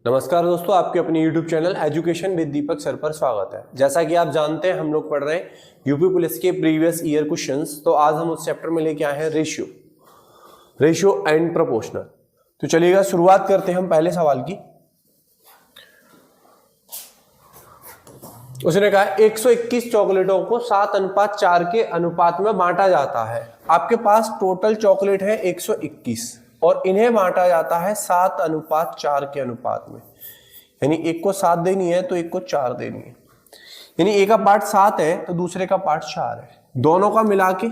नमस्कार दोस्तों, आपके अपने YouTube channel education with Deepak sir पर स्वागत है। जैसा कि आप जानते हैं, हम लोग पढ़ रहे हैं यूपी पुलिस के प्रीवियस ईयर क्वेश्चंस। तो आज हम उस चैप्टर में लेके आए हैं रेशियो एंड प्रोपोर्शनल। तो चलिएगा शुरुआत करते हैं हम पहले सवाल की। उसने कहा 121 चॉकलेटों को 7:4 के अनुपात में बांटा जाता है। आपके पास टोटल चॉकलेट है 121 और इन्हें बांटा जाता है 7:4 के अनुपात में। यानी एक को 7 देनी है तो एक को 4 देनी है। यानी एक का पार्ट 7 है तो दूसरे का पार्ट 4 है। दोनों का मिला के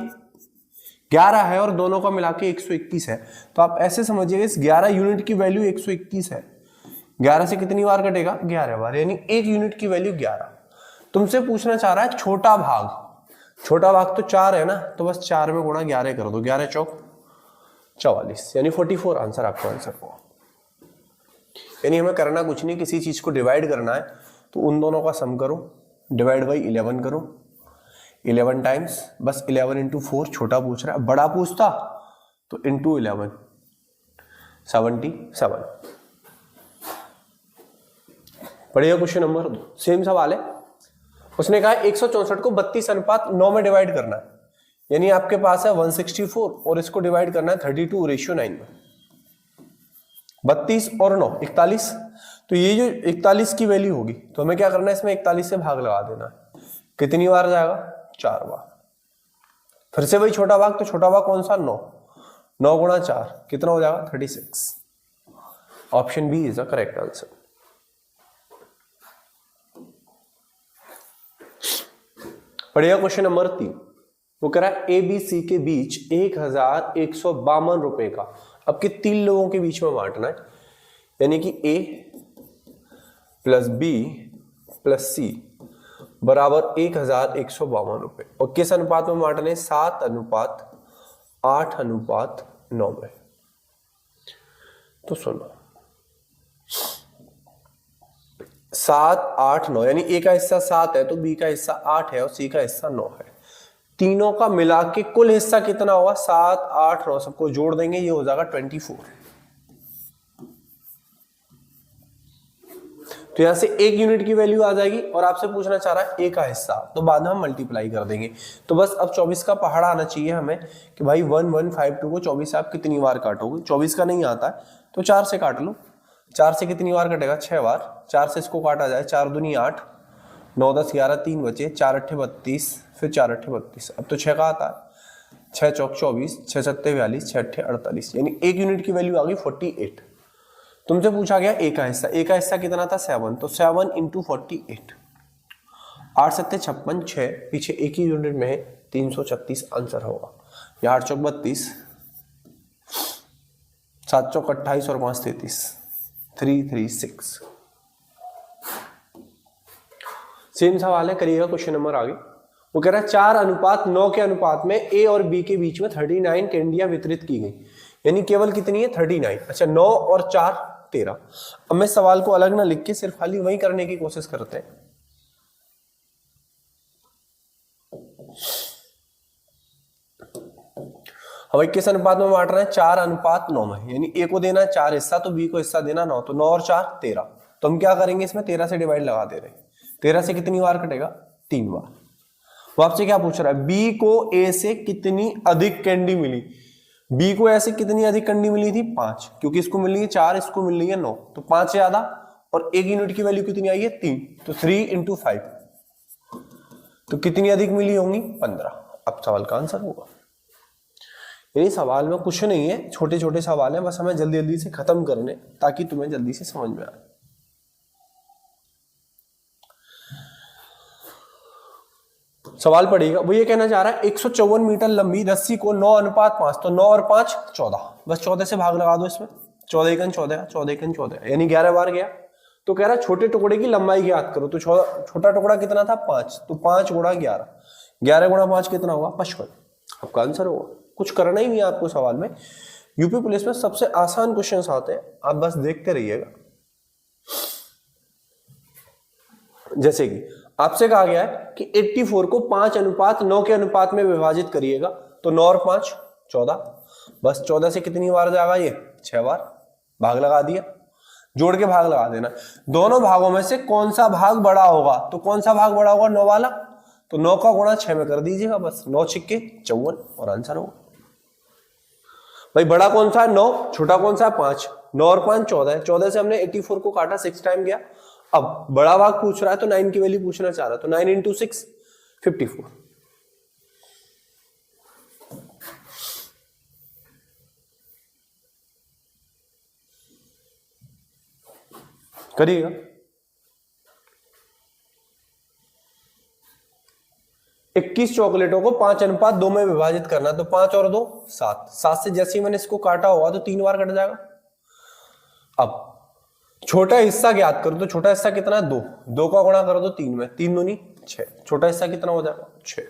11 है और दोनों का मिला के 121 है। तो आप ऐसे समझिएगा, इस 11 यूनिट की वैल्यू 121 है। 11 से कितनी बार कटेगा? 11 बार, यानी एक यूनिट की वैल्यू 11। तुमसे पूछना चाह रहा है छोटा भाग तो 4 है ना, तो बस 4 में गुणा 11 कर दो। 11 चौक 44, यानी 44 आंसर आपका आंसर हुआ। यानी हमें करना कुछ नहीं, किसी चीज को डिवाइड करना है तो उन दोनों का सम करो, डिवाइड बाई 11 करो, 11 टाइम्स, बस 11 इंटू 4। छोटा पूछ रहा है, बड़ा पूछता तो इंटू 11, 77। पढ़िएगा क्वेश्चन नंबर 2, सेम सवाल है। उसने कहा 164 को 32:9 में डिवाइड करना है। यानी आपके पास है 164 और इसको डिवाइड करना है 32:9 में। 32 और 9 41। तो ये जो 41 की वैल्यू होगी तो हमें क्या करना है, इसमें 41 से भाग लगा देना है। कितनी बार जाएगा? 4 बार। फिर से वही छोटा भाग, तो छोटा भाग कौन सा? 9। 9 गुणा 4 कितना हो जाएगा? 36। Option b is the correct answer. पढ़िएगा क्वेश्चन नंबर 3। वो कह रहा है ए बी सी के बीच 1152 रुपए का अब के 3 लोगों के बीच में बांटना है। यानी कि ए प्लस बी प्लस सी बराबर 1152 रुपए, और किस अनुपात में बांटने? 7:8:9 में। तो सुनो, 7:8:9, यानी ए का हिस्सा 7 है तो बी का हिस्सा 8 है और सी का हिस्सा 9 है। तीनों का मिला के कुल हिस्सा कितना होगा? 7:8:9, सबको जोड़ देंगे, ये हो जाएगा 24। तो यहां से एक यूनिट की वैल्यू आ जाएगी और आपसे पूछना चाह रहा है ए का हिस्सा, तो बाद में हम मल्टीप्लाई कर देंगे। तो बस अब 24 का पहाड़ा आना चाहिए हमें कि भाई 1152 को 24 से आप कितनी बार काटोगे? 24 का नहीं आता है तो 4 से काट लो। 4 से कितनी बार कटेगा? 6 बार। 4 से इसको काटा जाए, 4 दूनी 8, 9 10 11, 3 बचे, 4 8 32, फिर 4 8 32। अब तो 6 का आता है, 6 चौक 24, 6 7 42, 6 8 48, यानी एक यूनिट की वैल्यू आ गई 48। तुमसे पूछा गया ए का हिस्सा। ए का हिस्सा कितना था? 7, तो 7 इंटू 48, 8 7 56, 6 पीछे एक ही यूनिट में है, 336 आंसर होगा। या 8 चौक 32, 7 चौक 28 और 5 33, 336। सेम सवाल है, करिएगा क्वेश्चन नंबर आगे। वो कह रहा है 4:9 के अनुपात में ए और बी के बीच में 39 कैंडियां वितरित की गई। यानी केवल कितनी है? 39। अच्छा, 9 और 4 13। अब मैं सवाल को अलग ना लिख के सिर्फ खाली वही करने की कोशिश करते हैं। अब किस अनुपात में बांट रहे हैं? 4:9 में। यानी ए को देना है 4 हिस्सा तो बी को हिस्सा देना 9, तो 9 और 4 13। तो हम क्या करेंगे, इसमें 13 से डिवाइड लगा दे रहे हैं। 13 से कितनी बार कटेगा? 3 बार। वो आपसे क्या पूछ रहा है? बी को ए से कितनी अधिक कैंडी मिली? बी को ऐसे कितनी अधिक कैंडी मिली थी? 5, क्योंकि इसको मिल रही है 4, इसको मिल रही है 9, तो 5 से ज्यादा। और एक यूनिट की वैल्यू कितनी आई है? 3, तो 3 इंटू 5, तो कितनी अधिक मिली होंगी? 15। अब सवाल का आंसर होगा। यानी सवाल में कुछ नहीं है, छोटे छोटे सवाल हैं, बस हमें जल्दी जल्दी से खत्म करने ताकि तुम्हें जल्दी से समझ में आए। सवाल पढ़िएगा। वो ये कहना चाह रहा है 154 मीटर लंबी रस्सी को 9:5, तो 9 और 5 14, बस 14 से भाग लगा दो इसमें। 14 एकन 14, 14 एकन 14, यानी 11 बार गया। तो कह रहा है छोटे टुकड़े की लंबाई ज्ञात करो। तो छोटा टुकड़ा कितना था? 5, तो 5 गुणा 11, 11 गुणा 5 कितना होगा? 55। आपका आंसर होगा। कुछ करना ही नहीं है आपको सवाल में। यूपी पुलिस में सबसे आसान क्वेश्चन आते हैं, आप बस देखते रहिएगा। जैसे कि आपसे कहा गया है कि 84 को 5:9 के अनुपात में विभाजित करिएगा, तो 9 और 5 14, बस 14 से कितनी बार जाएगा? ये 6 बार, भाग लगा दिया। जोड़ के भाग लगा देना। दोनों भागों में से कौन सा भाग बड़ा होगा, तो कौन सा भाग बड़ा होगा, 9 वाला, तो 9 का गुणा 6 में कर दीजिएगा बस, 9 छिक्के 54 और आंसर होगा। भाई बड़ा कौन सा है 9, छोटा कौन सा है 5, 9 और 5 14, 14 से हमने 84 को काटा, 6 टाइम गया। अब बड़ा भाग पूछ रहा है तो 9 की वैल्यू पूछना चाह रहा है, तो 9 इंटू 6 54। करिएगा। 21 चॉकलेटों को 5:2 में विभाजित करना, तो 5 और 2 7, 7 से जैसे ही मैंने इसको काटा होगा तो 3 बार कट जाएगा। अब छोटा हिस्सा ज्ञात करो, तो छोटा हिस्सा कितना है 2, 2 का गुणा करो तो 3 में, 3 दूनी 6, छोटा हिस्सा कितना हो जाएगा 6।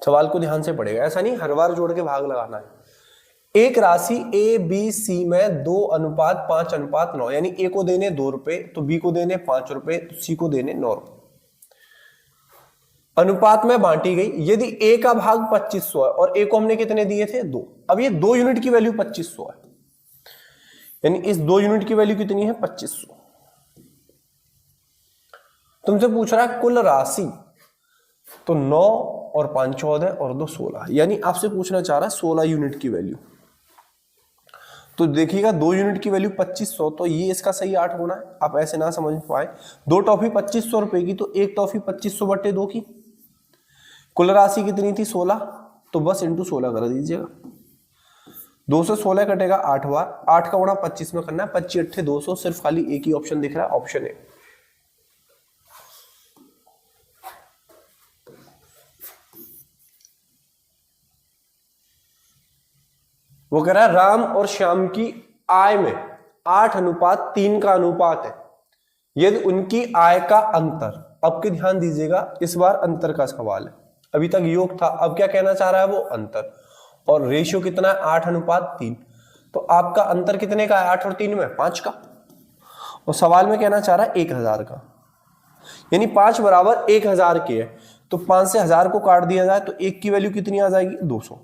सवाल को ध्यान से पढ़ेगा, ऐसा नहीं हर बार जोड़ के भाग लगाना है। एक राशि ए बी सी में 2:5:9, यानी ए को देने 2 रुपए, तो बी को देने 5 रुपए, तो सी को देने 9 रुपए, अनुपात में बांटी गई। यदि ए का भाग 2500 है और ए को हमने कितने दिए थे 2, अब ये 2 यूनिट की वैल्यू 2500 है, यानी इस 2 यूनिट की वैल्यू कितनी है 2500। तुमसे पूछ रहा है कुल राशि, तो 9 और 5 14 और 2 16, यानी आपसे पूछना चाह रहा है 16 यूनिट की वैल्यू। तो देखिएगा 2 यूनिट की वैल्यू 2500, तो ये इसका सही 8 गुना है। आप ऐसे ना समझ पाए, 2 टॉफी 2500 रुपए की, तो एक टॉफी 2500 बटे 2 की, कुल राशि कितनी थी 16, तो बस इंटू 16 कर दीजिएगा। 2 से 16 कटेगा 8 बार, 8 का गुणा 25 में करना है, 25 8 200, सिर्फ खाली एक ही ऑप्शन दिख रहा है, ऑप्शन ए। वो कह रहा है राम और श्याम की आय में 8:3 का अनुपात है, यदि उनकी आय का अंतर, अब के ध्यान दीजिएगा इस बार अंतर का सवाल है, अभी तक योग था, अब क्या कहना चाह रहा है वो अंतर, और रेशियो कितना है 8:3, तो आपका अंतर कितने का है 8 और 3 में 5 का, और सवाल में कहना चाह रहा है 1000 का, यानी 5 बराबर 1000 के है, तो 5 से 1000 को काट दिया जाए तो 1 की वैल्यू कितनी आ जाएगी 200,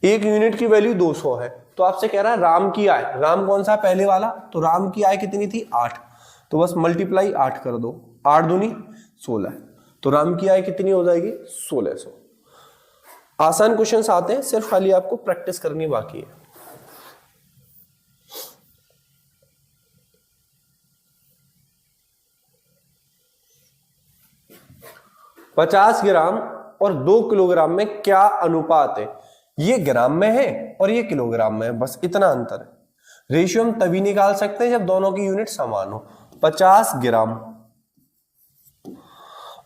1 यूनिट की वैल्यू 200 है। तो आपसे कह रहा है राम की आय, राम कौन सा पहले वाला, तो राम की आय कितनी थी 8, तो बस मल्टीप्लाई 8 कर दो, 8 दूनी 16, तो राम की आय कितनी हो जाएगी 1600। आसान क्वेश्चंस आते हैं, सिर्फ खाली आपको प्रैक्टिस करनी बाकी है। $50 ग्राम और 2 किलोग्राम में क्या अनुपात है, ये ग्राम में है और ये किलोग्राम में है, बस इतना अंतर है। रेशियो हम तभी निकाल सकते हैं जब दोनों की यूनिट समान हो। 50 ग्राम,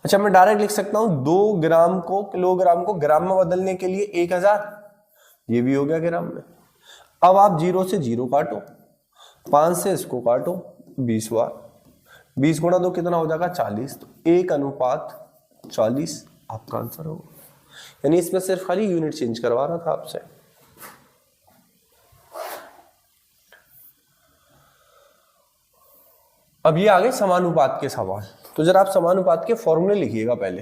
अच्छा मैं डायरेक्ट लिख सकता हूं 2 ग्राम को किलोग्राम को ग्राम में बदलने के लिए 1000, ये भी हो गया ग्राम में। अब आप 0 से 0 काटो, 5 से इसको काटो 20 बार, 20 गुणा 2 कितना हो जाएगा 40, तो 1:40 आपका आंसर होगा। यानी इसमें सिर्फ खाली यूनिट चेंज करवा रहा था आपसे। अब ये आगे समानुपात के सवाल, तो जरा आप समानुपात के फॉर्मूले लिखिएगा पहले।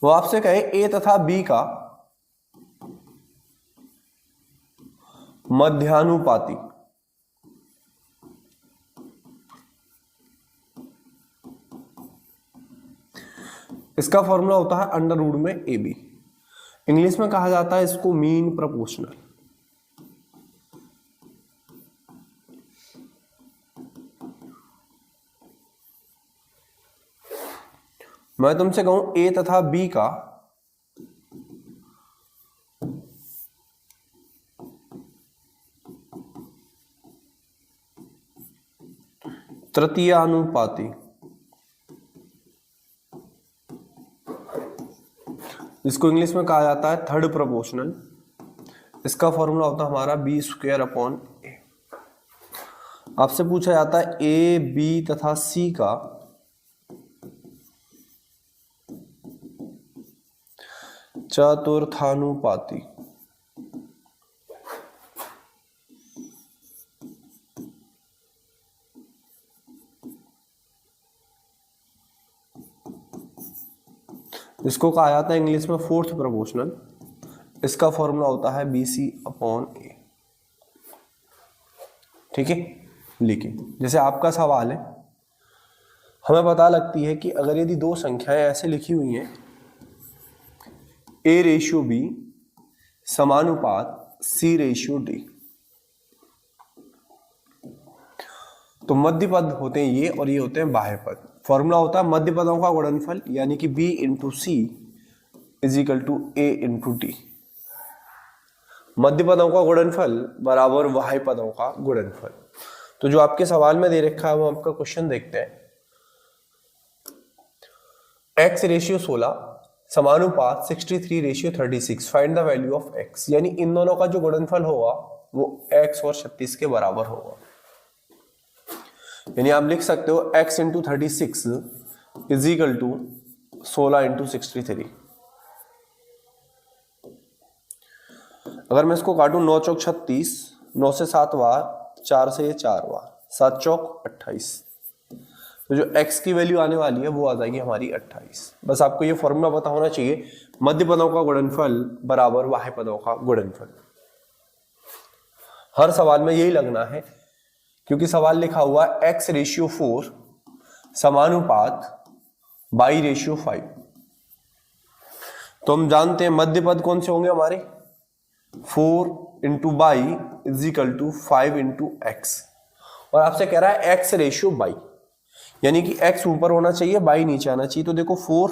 वो आपसे कहे ए तथा बी का मध्यानुपाती, इसका फॉर्मूला होता है अंडर रूट में ए बी, इंग्लिश में कहा जाता है इसको मीन प्रोपोर्शनल। मैं तुमसे कहूं ए तथा बी का तृतीयानुपाती, इसको इंग्लिश में कहा जाता है थर्ड प्रोपोर्शनल, इसका फॉर्मूला होता है हमारा b²/a। आपसे पूछा जाता है ए बी तथा सी का चतुर्थानुपाती, इसको कहा जाता है इंग्लिश में फोर्थ प्रोपोर्शनल। इसका फॉर्मूला होता है BC/A। ठीक है, लिखिए। जैसे आपका सवाल है, हमें पता लगती है कि अगर यदि दो संख्याएं ऐसे लिखी हुई हैं A/B समानुपात C/D, तो मध्य पद होते हैं ये और ये होते हैं बाह्य पद। फॉर्मूला होता है मध्य पदों का गुणनफल यानी कि B × C = A × D। मध्य पदों का गुणनफल बराबर बाह्य पदों का गुणनफल। तो जो आपके सवाल में दे रखा है वो आपका क्वेश्चन देखते हैं। X/16 समानुपात 63/36, find the value of X। यानी इन दोनों का जो गुणनफल होगा वो X और 36 के बराबर होगा। यानी आप लिख सकते हो X × 36 = 16 × 63। अगर मैं इसको काटूं 9 चौक 36, 9 से 7 बार, 4 से 4 बार, 7 चौक 28, तो जो x की वैल्यू आने वाली है वो आ जाएगी हमारी 28। बस आपको ये फॉर्मूला पता होना चाहिए, मध्य पदों का गुणनफल बराबर बाह्य पदों का गुणनफल। हर सवाल में यही लगना है, क्योंकि सवाल लिखा हुआ है X/4 समानुपात Y/5। तो हम जानते हैं मध्य पद कौन से होंगे हमारे, 4 × Y = 5 × X। और आपसे कह रहा है X/Y, यानी कि X ऊपर होना चाहिए, Y नीचे आना चाहिए। तो देखो 4,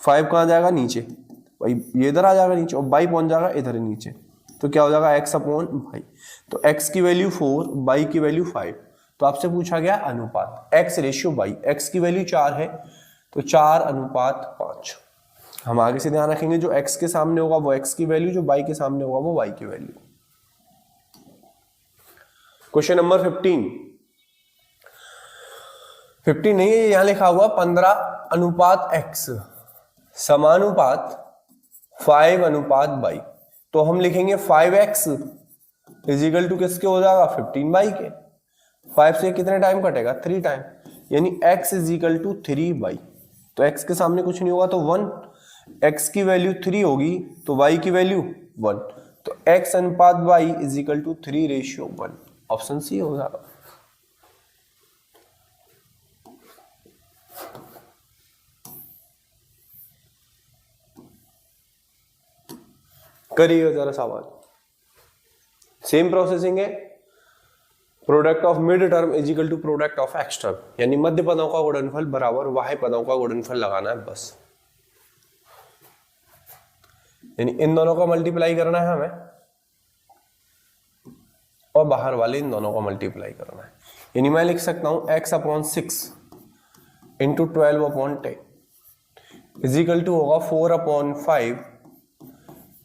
5 कहाँ जाएगा नीचे, भाई ये इधर आ जाएगा नीचे, और Y पहुंच जाएगा इधर नीचे। तो क्या हो जाएगा X/Y। तो X की वैल्यू 4, Y की वैल्यू 5। तो आपसे पूछा गया अनुपात X/Y। X की वैल्यू 4 है तो 4:5। हम आगे से ध्यान रखेंगे जो X के सामने होगा वो X की वैल्यू, जो Y के सामने होगा वो Y की वैल्यू। क्वेश्चन नंबर 15 नहीं है, यहां लिखा हुआ 15:X समानुपात 5:Y। तो हम लिखेंगे 5X = किसके हो जाएगा, 15Y के। 5 से कितने टाइम कटेगा, 3 टाइम, यानी X = 3Y। तो X के सामने कुछ नहीं होगा तो 1, X की वैल्यू 3 होगी तो Y की वैल्यू 1। तो X/Y = 3:1। ऑप्शन सी हो जाएगा। करिएगा जरा सवाल। सेम प्रोसेसिंग है, product of mid term = product of x term, यानी मध्य पदों का गुणनफल बराबर बाह्य पदों का गुणनफल लगाना है बस। यानी इन दोनों का मल्टीप्लाई करना है हमें और बाहर वाले इन दोनों का मल्टीप्लाई करना है। यानी मैं लिख सकता हूं X/6 × 12/10 = होगा 4/5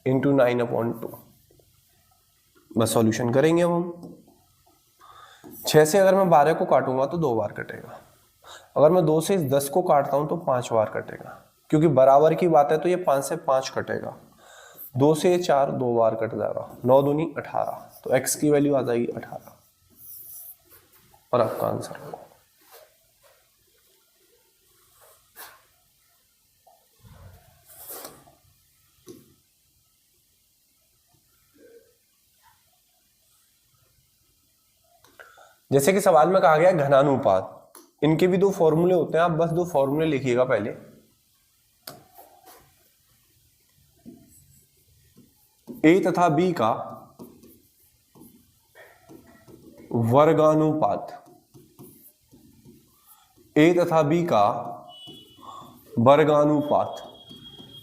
× 9/2। बस सॉल्यूशन करेंगे अब हम। 6 से अगर मैं 12 को काटूंगा तो 2 बार कटेगा। अगर मैं 2 से 10 को काटता हूं तो 5 बार कटेगा, क्योंकि बराबर की बात है तो ये 5 से 5 कटेगा। 2 से 4 2 बार कट जाएगा, 9 दूनी 18। तो x की वैल्यू आ जाएगी 18 और आपका आंसर होगा। जैसे कि सवाल में कहा गया घनानुपात, इनके भी 2 फॉर्मूले होते हैं, आप बस 2 फॉर्मूले लिखिएगा पहले। A तथा B का वर्गानुपात, A तथा B का वर्गानुपात,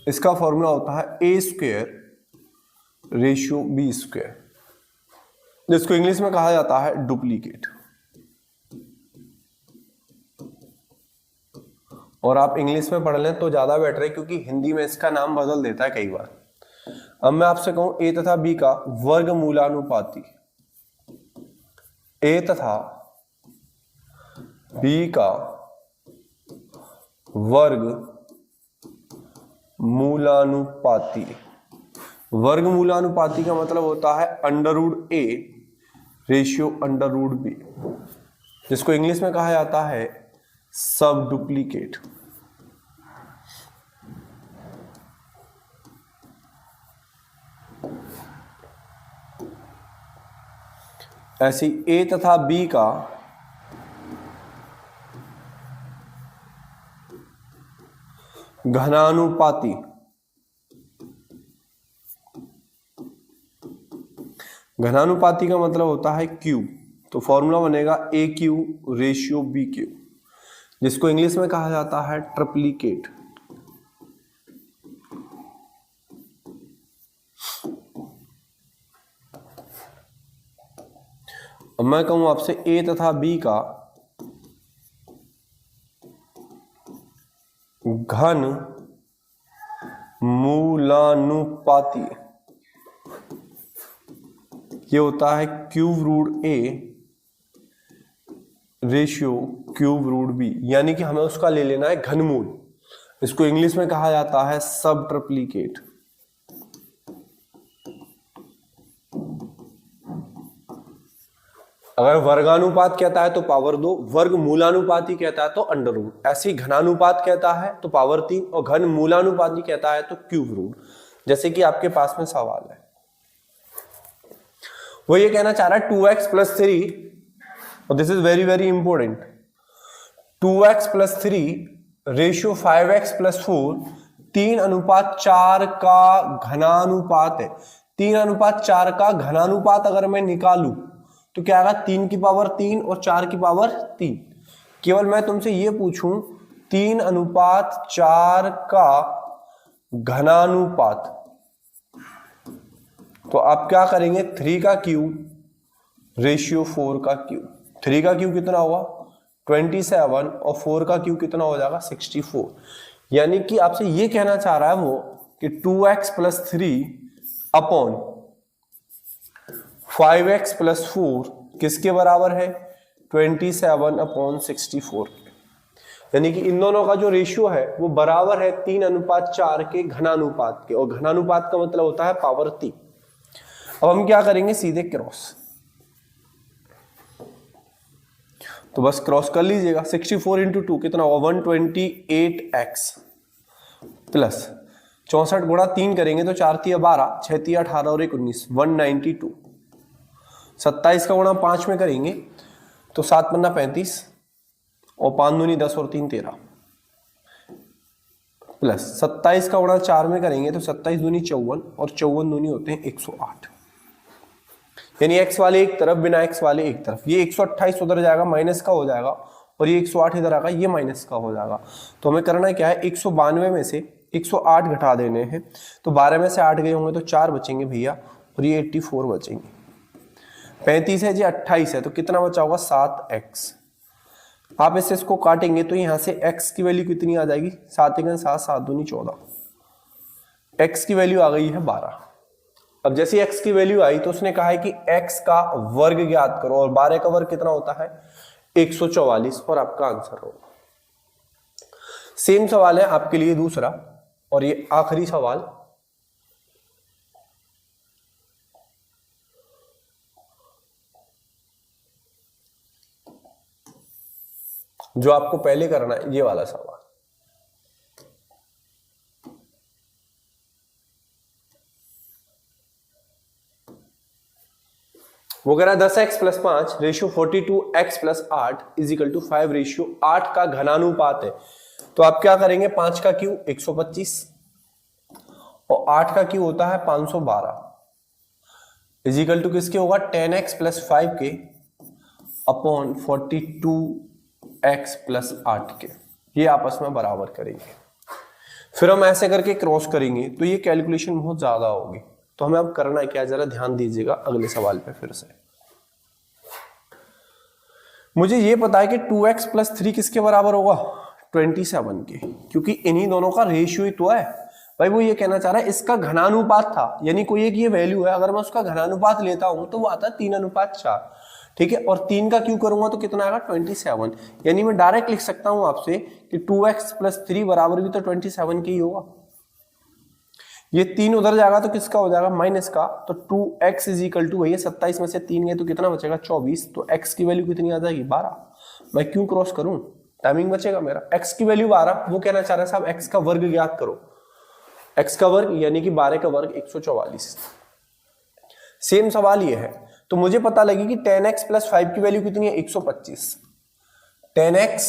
इसका फॉर्मूला होता है A²/B², जिसको इंग्लिश में कहा जाता है डुप्लीकेट। और आप इंग्लिश में पढ़ लें तो ज्यादा बेटर है, क्योंकि हिंदी में इसका नाम बदल देता है कई बार। अब मैं आपसे कहूं A तथा B का वर्गमूलानुपाती, A तथा B का वर्गमूलानुपाती। वर्गमूलानुपाती का मतलब होता है √A/√B, जिसको इंग्लिश में कहा जाता है सब डुप्लीकेट। ऐसी ए तथा बी का घनानुपाती घनानुपाती का मतलब होता है क्यूब, तो फॉर्मूला बनेगा ए क्यू रेशियो बी क्यू, जिसको इंग्लिश में कहा जाता है ट्रिप्लिकेट। अब मैं कहूं आपसे ए तथा बी का घन मूलानुपाती, ये होता है cube root a ratio cube root b, यानी कि हमें उसका ले लेना है घनमूल। इसको इंग्लिश में कहा जाता है सब ट्रिप्लिकेट। अगर वर्गानुपात कहता है तो पावर 2, वर्ग मूलानुपाती कहता है तो अंडर रूट, ऐसे घनानुपात कहता है तो पावर 3 और घन मूलानुपाती कहता है तो क्यूब रूट, जैसे कि आपके पास में सवाल है। वो ये कहना चाह रहा है 2x + 3, और this is very very important, 2x + 3 ratio 5x + 4 3:4 का घनानुपात है। 3:4 का घनानुपात अगर मैं निकालूं तो क्या आएगा, 3 की पावर 3 और 4 की पावर 3। केवल मैं तुमसे ये पूछूं 3:4 का घनानुपात, तो आप क्या करेंगे, 3 का क्यूब रेशियो 4 का क्यूब। 3 का क्यूब कितना होगा 27 और 4 का क्यूब कितना हो जाएगा 64। यानी कि आपसे ये कहना चाह रहा है वो कि 2x + 3 अपॉन 5x + 4 किसके बराबर है 27/64। यानी कि इन दोनों का जो रेशियो है वो बराबर है 3:4 के घनानुपात के, और घनानुपात का मतलब होता है पावर 3। अब हम क्या करेंगे, सीधे क्रॉस, तो बस क्रॉस कर लीजिएगा। 64 × 2 कितना होगा 128x प्लस 64 गुणा 3 करेंगे तो 4 × 12, 6 × 18 और 1 19, 192। 27 का गुणा 5 में करेंगे तो 7 × 35 और 5 दूनी 10 और 3 13, प्लस 27 का गुणा 4 में करेंगे तो 27 दूनी 54 और 54 दूनी होते हैं 108। यानी x वाले एक तरफ बिना x वाले एक तरफ, ये 128 उधर जाएगा माइनस का हो जाएगा, और ये 108 इधर आएगा ये माइनस का हो जाएगा। तो हमें करना क्या है, 192 में से 108 घटा देने हैं, तो 12 में से 8 गए होंगे तो 4 बचेंगे भैया, और ये 84 बचेंगे। 35 है जी 28 है, तो कितना बचा होगा 7x। आप इसको काटेंगे तो यहाँ से x की वैल्यू कितनी आ जाएगी, 7 × 7 7 दूनी 14, x की वैल्यू आ गई है 12। अब जैसे x की वैल्यू आई तो उसने कहा है कि x का वर्ग ज्ञात करो, और 12 का वर्ग कितना होता है 144, और आपका आंसर होगा। सेम सवाल है आपके लिए दूसरा, और ये आखिरी सवाल। जो आपको पहले करना है ये वाला सवाल। वो कह रहा है 10x + 5 रेशियो 42x + 8 = 5 रेशियो 8 का घनानुपात है। तो आप क्या करेंगे, 5 का क्यूब 125 और 8 का क्यूब होता है 512 = किसके होगा 10x + 5 के अपॉन 42x + 8 के। ये आपस में बराबर करेंगे, फिर हम ऐसे करके क्रॉस करेंगे तो ये कैलकुलेशन बहुत ज्यादा होगी। तो हमें अब करना है क्या, जरा ध्यान दीजिएगा अगले सवाल पे फिर से। मुझे ये पता है कि 2x + 3 किसके बराबर होगा 27 के, क्योंकि इन्हीं दोनों का रेशियो ही तो है भाई। वो ये कहना चाह रहा है इसका घनानुपात था, यानी कोई एक ये वैल्यू है, अगर मैं उसका घनानुपात लेता हूं तो वो आता है 3:4, ठीक है। और 3 का क्यूब करूंगा तो कितना आएगा 27। यानी मैं डायरेक्ट लिख सकता हूं आपसे कि 2x + 3 बराबर भी तो 27 के ही होगा। ये 3 उधर जाएगा तो किसका हो जाएगा माइनस का, तो 2x = भैया 27 में से 3 गए तो कितना बचेगा 24, तो x की वैल्यू कितनी आ जाएगी 12। मैं क्यों क्रॉस करूं, टाइमिंग बचेगा मेरा। x की वैल्यू 12, वो कहना चाह रहा है साहब x का वर्ग ज्ञात करो। x का वर्ग यानी कि 12 का वर्ग 144। सेम सवाल ये है, तो मुझे पता लगी कि 10x प्लस 5 की वैल्यू कितनी है 125। 10x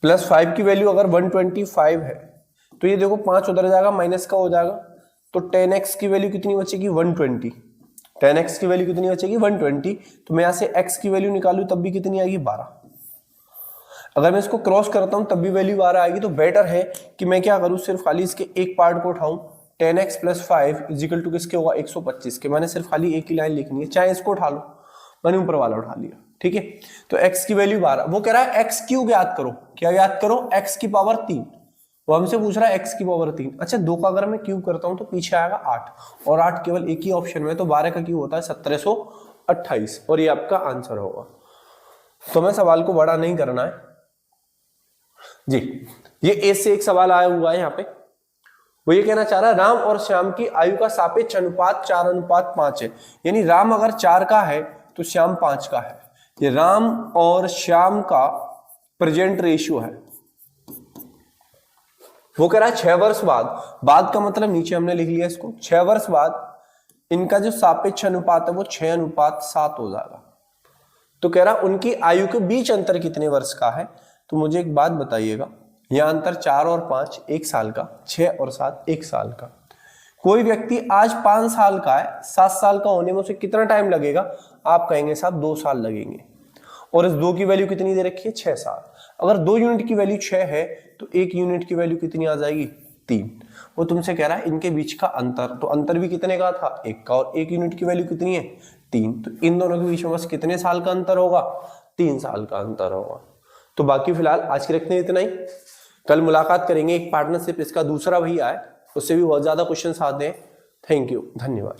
प्लस 5 की वैल्यू अगर 125 है तो ये देखो 5 उधर जाएगा, माइनस का हो जाएगा, तो 10x की वैल्यू कितनी बचेगी 120। 10x की वैल्यू कितनी बचेगी 120। तो मैं यहां से x की वैल्यू निकालूं तब भी कितनी आएगी 12। अगर मैं इसको क्रॉस करता हूं तब भी वैल्यू 12 आएगी। तो बेटर है कि मैं क्या करूं, सिर्फ खाली इसके एक पार्ट को उठाऊं। 10x प्लस 5 इजिकल टू किसके होगा 125 के। मैंने सिर्फ खाली एक ही लाइन लिखनी है, चाहे इसको उठा लो, मैंने ऊपर वाला उठा लिया, ठीक है। तो x की वैल्यू 12। वो कह रहा है x क्यूब याद करो। क्या याद करो, x की पावर 3। वो हमसे पूछ रहा है x की पावर 3। अच्छा 2 का अगर मैं क्यूब करता हूं तो पीछे आएगा 8, और 8 केवल एक ही ऑप्शन में, तो 12 का क्यूब होता है 1728, और ये आपका आंसर होगा। तो मैं सवाल को बड़ा नहीं करना है जी। ये ए से एक सवाल आया हुआ है यहाँ पे। वो ये कहना चाह रहा है राम और श्याम की आयु का सापेक्ष अनुपात 4:5 है। यानी राम अगर 4 का है तो श्याम 5 का है। ये राम और श्याम का प्रेजेंट रेशियो है। वो कह रहा है 6 वर्ष बाद का मतलब नीचे हमने लिख लिया इसको, 6 वर्ष बाद इनका जो सापेक्ष अनुपात है वो 6:7 हो जाएगा। तो कह रहा उनकी आयु के बीच अंतर कितने वर्ष का है। तो मुझे एक बात बताइएगा, यह अंतर 4 और 5 1 साल का, 6 और 7 1 साल का। कोई व्यक्ति आज 5 साल का है, 7 साल का होने में उसे कितना टाइम लगेगा, आप कहेंगे साहब 2 साल लगेंगे। और इस 2 की वैल्यू कितनी दे रखी है 6 साल। अगर 2 यूनिट की वैल्यू 6 है तो 1 यूनिट की वैल्यू कितनी आ जाएगी 3। वो तुमसे कह रहा है इनके बीच का अंतर, तो अंतर भी कितने का था 1 का, और 1 यूनिट की वैल्यू कितनी है 3। तो इन दोनों के बीच में बस कितने साल का अंतर होगा 3 साल का अंतर होगा। तो बाकी फिलहाल आज के रखने इतना ही। कल मुलाकात करेंगे, एक पार्टनरशिप इसका दूसरा भैया है, उससे भी बहुत ज्यादा क्वेश्चन आते हैं। थैंक यू, धन्यवाद।